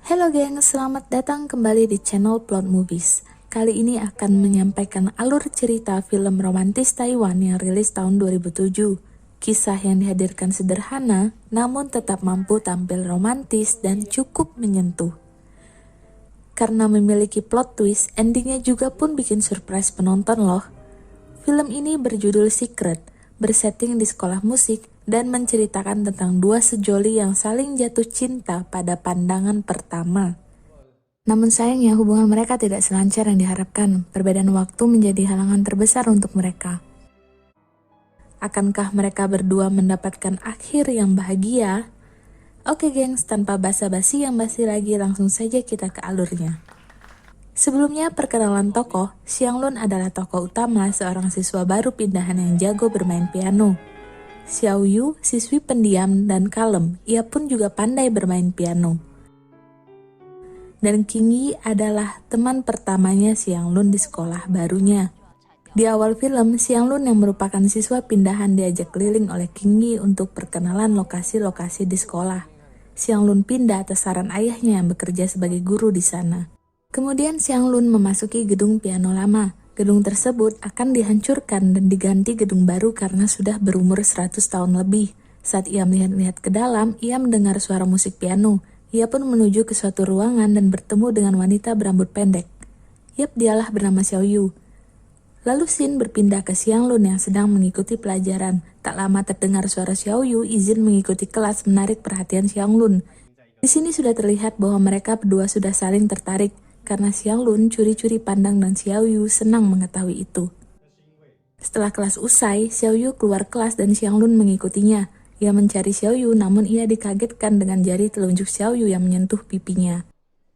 Halo geng, selamat datang kembali di channel Plot Movies. Kali ini akan menyampaikan alur cerita film romantis Taiwan yang rilis tahun 2007. Kisah yang dihadirkan sederhana, namun tetap mampu tampil romantis dan cukup menyentuh. Karena memiliki plot twist, endingnya juga pun bikin surprise penonton loh. Film ini berjudul Secret, bersetting di sekolah musik, dan menceritakan tentang dua sejoli yang saling jatuh cinta pada pandangan pertama. Namun sayangnya hubungan mereka tidak selancar yang diharapkan. Perbedaan waktu menjadi halangan terbesar untuk mereka. Akankah mereka berdua mendapatkan akhir yang bahagia? Oke gengs, tanpa basa-basi yang basi lagi, langsung saja kita ke alurnya. Sebelumnya perkenalan tokoh, Xianglun adalah tokoh utama, seorang siswa baru pindahan yang jago bermain piano. Xiaoyu, siswi pendiam dan kalem, ia pun juga pandai bermain piano. Dan Qingyi adalah teman pertamanya Xianglun di sekolah barunya. Di awal film, Xianglun yang merupakan siswa pindahan diajak keliling oleh Qingyi untuk perkenalan lokasi-lokasi di sekolah. Xianglun pindah atas saran ayahnya yang bekerja sebagai guru di sana. Kemudian Xianglun memasuki gedung piano lama. Gedung tersebut akan dihancurkan dan diganti gedung baru karena sudah berumur 100 tahun lebih. Saat ia melihat-lihat ke dalam, ia mendengar suara musik piano. Ia pun menuju ke suatu ruangan dan bertemu dengan wanita berambut pendek. Yap, dialah bernama Xiaoyu. Lalu scene berpindah ke Xianglun yang sedang mengikuti pelajaran. Tak lama terdengar suara Xiaoyu izin mengikuti kelas, menarik perhatian Xianglun. Di sini sudah terlihat bahwa mereka berdua sudah saling tertarik. Karena Xianglun curi-curi pandang dan Xiaoyu senang mengetahui itu. Setelah kelas usai, Xiaoyu keluar kelas dan Xianglun mengikutinya. Ia mencari Xiaoyu, namun ia dikagetkan dengan jari telunjuk Xiaoyu yang menyentuh pipinya.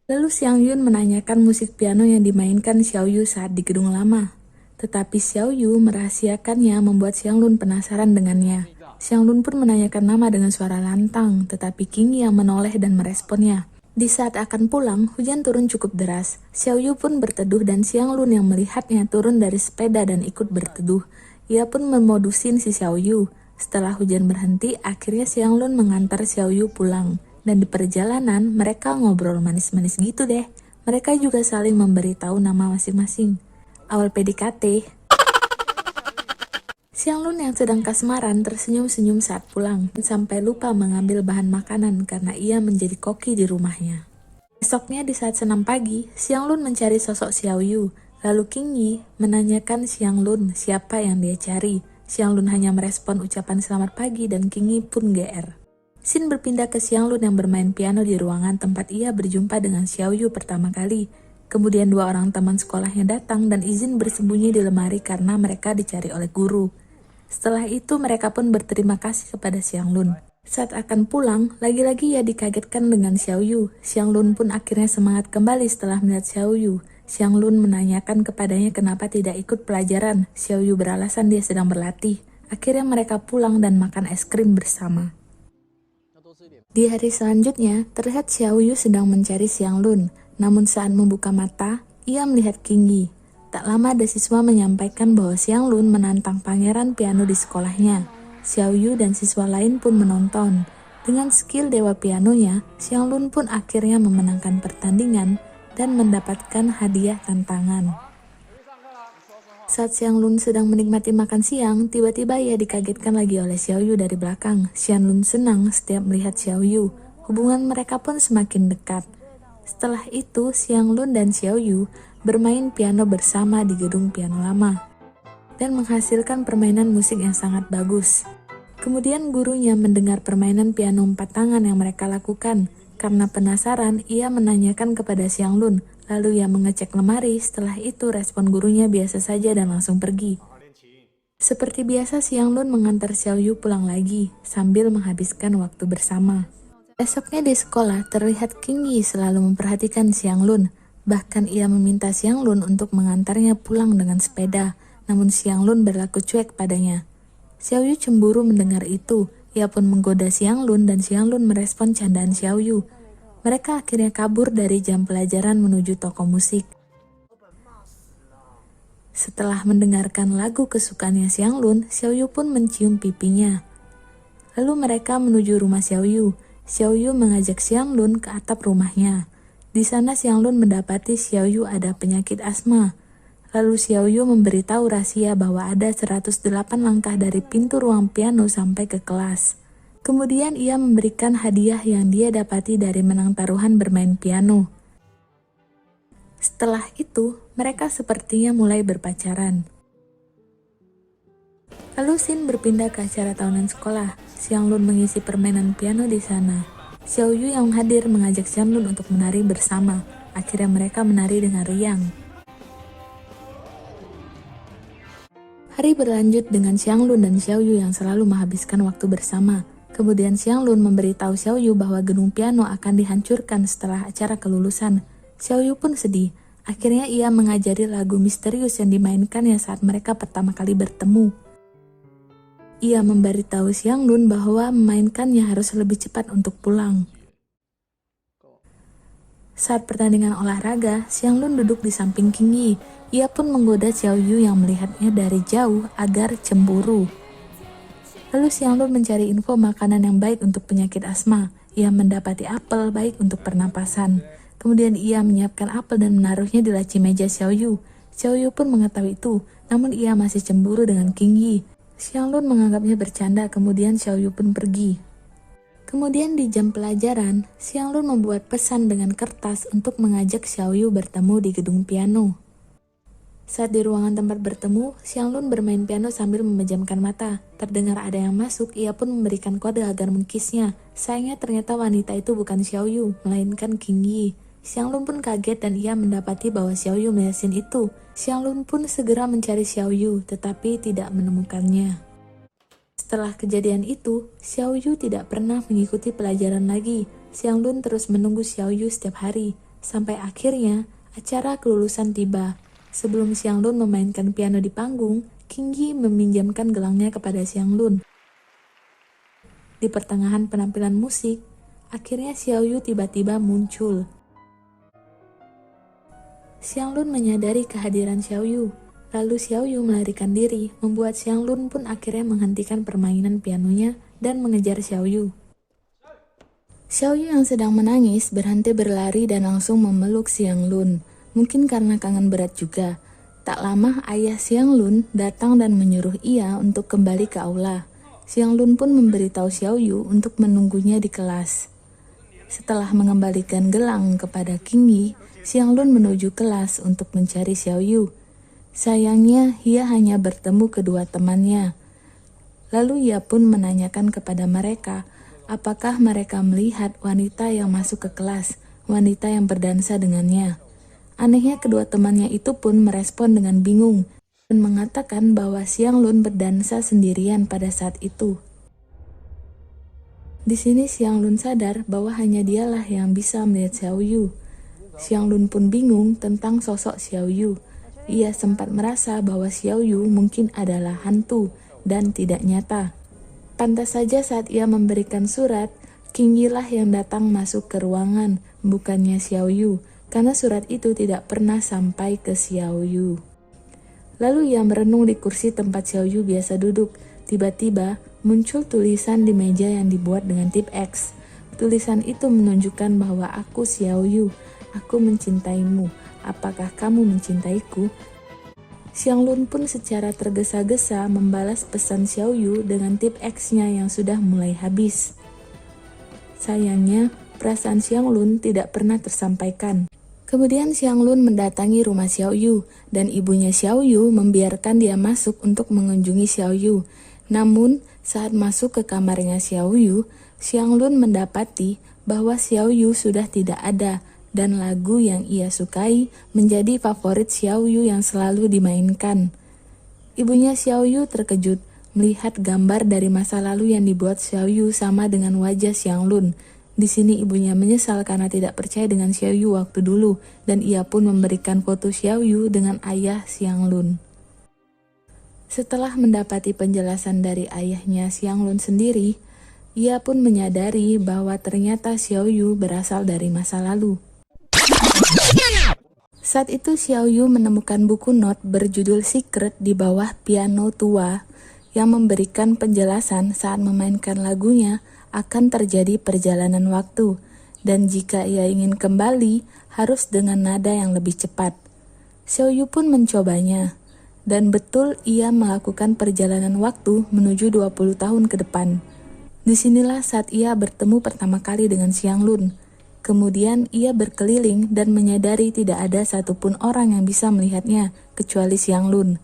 Lalu Xiangyun menanyakan musik piano yang dimainkan Xiaoyu saat di gedung lama. Tetapi Xiaoyu merahasiakannya, membuat Xianglun penasaran dengannya. Xianglun pun menanyakan nama dengan suara lantang, tetapi Qingyi yang menoleh dan meresponnya. Di saat akan pulang, hujan turun cukup deras. Xiaoyu pun berteduh dan Xianglun yang melihatnya turun dari sepeda dan ikut berteduh. Ia pun memodusin si Xiaoyu. Setelah hujan berhenti, akhirnya Xianglun mengantar Xiaoyu pulang. Dan di perjalanan, mereka ngobrol manis-manis gitu deh. Mereka juga saling memberitahu nama masing-masing. Awal PDKT, Xianglun yang sedang kasmaran tersenyum-senyum saat pulang, sampai lupa mengambil bahan makanan karena ia menjadi koki di rumahnya. Esoknya di saat senam pagi, Xianglun mencari sosok Xiaoyu, lalu Qingyi menanyakan Xianglun siapa yang dia cari. Xianglun hanya merespon ucapan selamat pagi dan Qingyi pun GR. Scene berpindah ke Xianglun yang bermain piano di ruangan tempat ia berjumpa dengan Xiaoyu pertama kali. Kemudian dua orang teman sekolahnya datang dan izin bersembunyi di lemari karena mereka dicari oleh guru. Setelah itu mereka pun berterima kasih kepada Xianglun. Saat akan pulang, lagi-lagi ia dikagetkan dengan Xiaoyu. Xianglun pun akhirnya semangat kembali setelah melihat Xiaoyu. Xianglun menanyakan kepadanya kenapa tidak ikut pelajaran. Xiaoyu beralasan dia sedang berlatih. Akhirnya mereka pulang dan makan es krim bersama. Di hari selanjutnya, terlihat Xiaoyu sedang mencari Xianglun. Namun saat membuka mata, ia melihat Qingyi. Tak lama ada siswa menyampaikan bahwa Xianglun menantang pangeran piano di sekolahnya. Xiaoyu dan siswa lain pun menonton. Dengan skill dewa pianonya, Xianglun pun akhirnya memenangkan pertandingan dan mendapatkan hadiah tantangan. Saat Xianglun sedang menikmati makan siang, tiba-tiba ia dikagetkan lagi oleh Xiaoyu dari belakang. Xianglun senang setiap melihat Xiaoyu. Hubungan mereka pun semakin dekat. Setelah itu, Xianglun dan Xiaoyu bermain piano bersama di gedung piano lama dan menghasilkan permainan musik yang sangat bagus. Kemudian gurunya mendengar permainan piano 4 tangan yang mereka lakukan. Karena penasaran, ia menanyakan kepada Xianglun, lalu ia mengecek lemari. Setelah itu respon gurunya biasa saja dan langsung pergi. Seperti biasa, Xianglun mengantar Xiaoyu pulang lagi sambil menghabiskan waktu bersama. Esoknya di sekolah, terlihat Qingyi selalu memperhatikan Xianglun. Bahkan ia meminta Xianglun untuk mengantarnya pulang dengan sepeda, namun Xianglun berlaku cuek padanya. Xiaoyu cemburu mendengar itu. Ia pun menggoda Xianglun dan Xianglun merespon candaan Xiaoyu. Mereka akhirnya kabur dari jam pelajaran menuju toko musik. Setelah mendengarkan lagu kesukaannya Xianglun, Xiaoyu pun mencium pipinya. Lalu mereka menuju rumah Xiaoyu. Xiaoyu mengajak Xianglun ke atap rumahnya. Di sana Xianglun mendapati Xiaoyu ada penyakit asma. Lalu Xiaoyu memberitahu rahasia bahwa ada 108 langkah dari pintu ruang piano sampai ke kelas. Kemudian ia memberikan hadiah yang dia dapati dari menang taruhan bermain piano. Setelah itu, mereka sepertinya mulai berpacaran. Lalu Xin berpindah ke acara tahunan sekolah. Xianglun mengisi permainan piano di sana. Xiaoyu yang hadir mengajak Xianglun untuk menari bersama. Akhirnya mereka menari dengan riang. Hari berlanjut dengan Xianglun dan Xiaoyu yang selalu menghabiskan waktu bersama. Kemudian Xianglun memberitahu Xiaoyu bahwa gedung piano akan dihancurkan setelah acara kelulusan. Xiaoyu pun sedih. Akhirnya ia mengajari lagu misterius yang dimainkannya saat mereka pertama kali bertemu. Ia memberitahu Xianglun bahwa memainkannya harus lebih cepat untuk pulang. Saat pertandingan olahraga, Xianglun duduk di samping Qingyi. Ia pun menggoda Xiaoyu yang melihatnya dari jauh agar cemburu. Lalu Xianglun mencari info makanan yang baik untuk penyakit asma. Ia mendapati apel baik untuk pernapasan. Kemudian ia menyiapkan apel dan menaruhnya di laci meja Xiaoyu. Xiaoyu pun mengetahui itu, namun ia masih cemburu dengan Qingyi. Xianglun menganggapnya bercanda, kemudian Xiaoyu pun pergi. Kemudian di jam pelajaran, Xianglun membuat pesan dengan kertas untuk mengajak Xiaoyu bertemu di gedung piano. Saat di ruangan tempat bertemu, Xianglun bermain piano sambil memejamkan mata. Terdengar ada yang masuk, ia pun memberikan kode agar mengkisnya. Sayangnya ternyata wanita itu bukan Xiaoyu, melainkan Qingyi. Xianglun pun kaget dan ia mendapati bahwa Xiaoyu melihat scene itu. Xianglun pun segera mencari Xiaoyu, tetapi tidak menemukannya. Setelah kejadian itu, Xiaoyu tidak pernah mengikuti pelajaran lagi. Xianglun terus menunggu Xiaoyu setiap hari, sampai akhirnya acara kelulusan tiba. Sebelum Xianglun memainkan piano di panggung, Qingyi meminjamkan gelangnya kepada Xianglun. Di pertengahan penampilan musik, akhirnya Xiaoyu tiba-tiba muncul. Xianglun menyadari kehadiran Xiaoyu. Lalu Xiaoyu melarikan diri, membuat Xianglun pun akhirnya menghentikan permainan pianonya dan mengejar Xiaoyu. Xiaoyu yang sedang menangis berhenti berlari dan langsung memeluk Xianglun. Mungkin karena kangen berat juga. Tak lama ayah Xianglun datang dan menyuruh ia untuk kembali ke aula. Xianglun pun memberitahu Xiaoyu untuk menunggunya di kelas. Setelah mengembalikan gelang kepada Qingyi, Xianglun menuju kelas untuk mencari Xiaoyu. Sayangnya, ia hanya bertemu kedua temannya. Lalu ia pun menanyakan kepada mereka, apakah mereka melihat wanita yang masuk ke kelas, wanita yang berdansa dengannya. Anehnya kedua temannya itu pun merespon dengan bingung dan mengatakan bahwa Xianglun berdansa sendirian pada saat itu. Di sini Xianglun sadar bahwa hanya dialah yang bisa melihat Xiaoyu. Xianglun pun bingung tentang sosok Xiaoyu. Ia sempat merasa bahwa Xiaoyu mungkin adalah hantu dan tidak nyata. Pantas saja saat ia memberikan surat, Qingyi lah yang datang masuk ke ruangan, bukannya Xiaoyu, karena surat itu tidak pernah sampai ke Xiaoyu. Lalu ia merenung di kursi tempat Xiaoyu biasa duduk. Tiba-tiba muncul tulisan di meja yang dibuat dengan tip X. Tulisan itu menunjukkan bahwa aku Xiaoyu, aku mencintaimu. Apakah kamu mencintaiku? Xianglun pun secara tergesa-gesa membalas pesan Xiaoyu dengan tip X-nya yang sudah mulai habis. Sayangnya, perasaan Xianglun tidak pernah tersampaikan. Kemudian Xianglun mendatangi rumah Xiaoyu, dan ibunya Xiaoyu membiarkan dia masuk untuk mengunjungi Xiaoyu. Namun, saat masuk ke kamarnya Xiaoyu, Xianglun mendapati bahwa Xiaoyu sudah tidak ada, dan lagu yang ia sukai menjadi favorit Xiaoyu yang selalu dimainkan. Ibunya Xiaoyu terkejut melihat gambar dari masa lalu yang dibuat Xiaoyu sama dengan wajah Xianglun. Di sini ibunya menyesal karena tidak percaya dengan Xiaoyu waktu dulu, dan ia pun memberikan foto Xiaoyu dengan ayah Xianglun. Setelah mendapati penjelasan dari ayahnya Xianglun sendiri, ia pun menyadari bahwa ternyata Xiaoyu berasal dari masa lalu. Saat itu Xiaoyu menemukan buku not berjudul Secret di bawah piano tua yang memberikan penjelasan saat memainkan lagunya akan terjadi perjalanan waktu. Dan jika ia ingin kembali, harus dengan nada yang lebih cepat. Xiaoyu pun mencobanya. Dan betul ia melakukan perjalanan waktu menuju 20 tahun ke depan. Disinilah saat ia bertemu pertama kali dengan Xianglun. Kemudian ia berkeliling dan menyadari tidak ada satupun orang yang bisa melihatnya, kecuali Xianglun.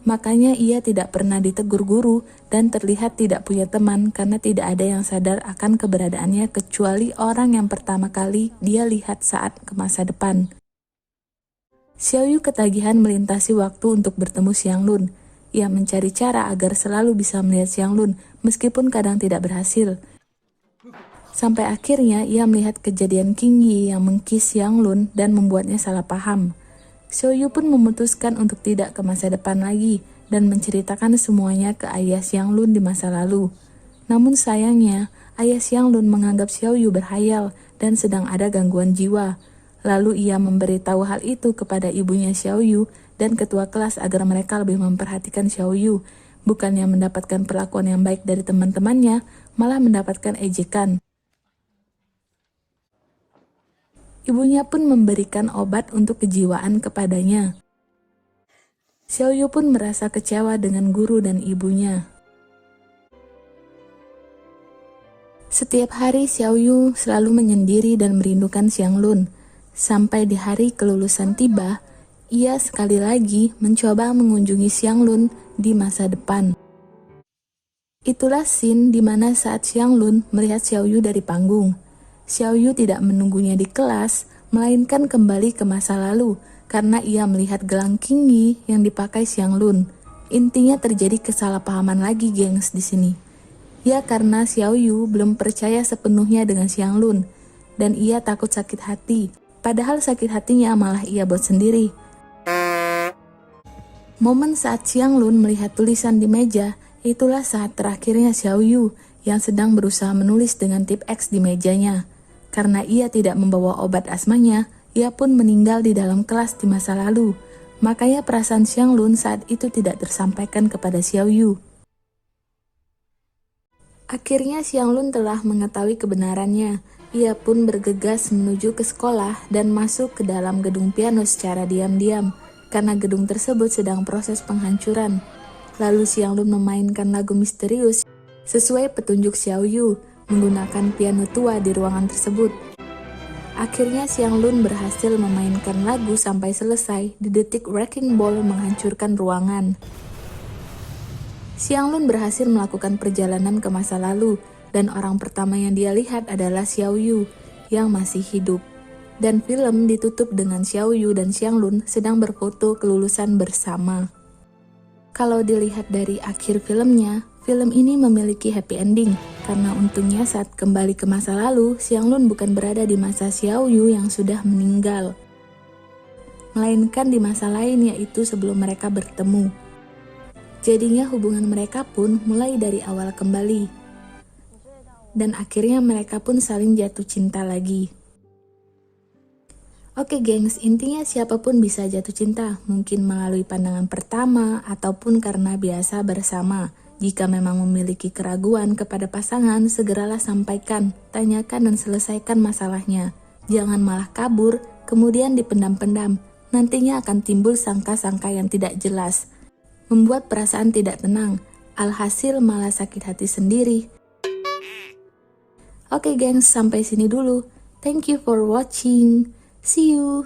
Makanya ia tidak pernah ditegur guru dan terlihat tidak punya teman karena tidak ada yang sadar akan keberadaannya kecuali orang yang pertama kali dia lihat saat ke masa depan. Xiaoyu ketagihan melintasi waktu untuk bertemu Xianglun. Ia mencari cara agar selalu bisa melihat Xianglun meskipun kadang tidak berhasil. Sampai akhirnya ia melihat kejadian Qing Yi yang mengkis Xianglun dan membuatnya salah paham. Xiaoyu pun memutuskan untuk tidak ke masa depan lagi dan menceritakan semuanya ke ayah Xianglun di masa lalu. Namun sayangnya, ayah Xianglun menganggap Xiaoyu berhayal dan sedang ada gangguan jiwa. Lalu ia memberitahu hal itu kepada ibunya Xiaoyu dan ketua kelas agar mereka lebih memperhatikan Xiaoyu. Bukannya mendapatkan perlakuan yang baik dari teman-temannya, malah mendapatkan ejekan. Ibunya pun memberikan obat untuk kejiwaan kepadanya. Xiaoyu pun merasa kecewa dengan guru dan ibunya. Setiap hari Xiaoyu selalu menyendiri dan merindukan Xianglun. Sampai di hari kelulusan tiba, ia sekali lagi mencoba mengunjungi Xianglun di masa depan. Itulah scene di mana saat Xianglun melihat Xiaoyu dari panggung. Xiaoyu tidak menunggunya di kelas, melainkan kembali ke masa lalu karena ia melihat gelang Qing Yi yang dipakai Xianglun. Intinya terjadi kesalahpahaman lagi, gengs, di sini. Ya, karena Xiaoyu belum percaya sepenuhnya dengan Xianglun dan ia takut sakit hati. Padahal sakit hatinya malah ia buat sendiri. Momen saat Xianglun melihat tulisan di meja, itulah saat terakhirnya Xiaoyu yang sedang berusaha menulis dengan tip X di mejanya. Karena ia tidak membawa obat asmanya, ia pun meninggal di dalam kelas di masa lalu. Makanya perasaan Xianglun saat itu tidak tersampaikan kepada Xiaoyu. Akhirnya Xianglun telah mengetahui kebenarannya. Ia pun bergegas menuju ke sekolah dan masuk ke dalam gedung piano secara diam-diam, karena gedung tersebut sedang proses penghancuran. Lalu Xianglun memainkan lagu misterius sesuai petunjuk Xiaoyu, menggunakan piano tua di ruangan tersebut. Akhirnya Xianglun berhasil memainkan lagu sampai selesai di detik Wrecking Ball menghancurkan ruangan. Xianglun berhasil melakukan perjalanan ke masa lalu, dan orang pertama yang dia lihat adalah Xiaoyu yang masih hidup. Dan film ditutup dengan Xiaoyu dan Xianglun sedang berfoto kelulusan bersama. Kalau dilihat dari akhir filmnya, film ini memiliki happy ending, karena untungnya saat kembali ke masa lalu, Xianglun bukan berada di masa Xiaoyu yang sudah meninggal, melainkan di masa lain, yaitu sebelum mereka bertemu. Jadinya hubungan mereka pun mulai dari awal kembali, dan akhirnya mereka pun saling jatuh cinta lagi. Oke gengs, intinya siapapun bisa jatuh cinta, mungkin melalui pandangan pertama ataupun karena biasa bersama. Jika memang memiliki keraguan kepada pasangan, segeralah sampaikan, tanyakan dan selesaikan masalahnya. Jangan malah kabur, kemudian dipendam-pendam. Nantinya akan timbul sangka-sangka yang tidak jelas, membuat perasaan tidak tenang, alhasil malah sakit hati sendiri. Oke gengs, sampai sini dulu. Thank you for watching. See you.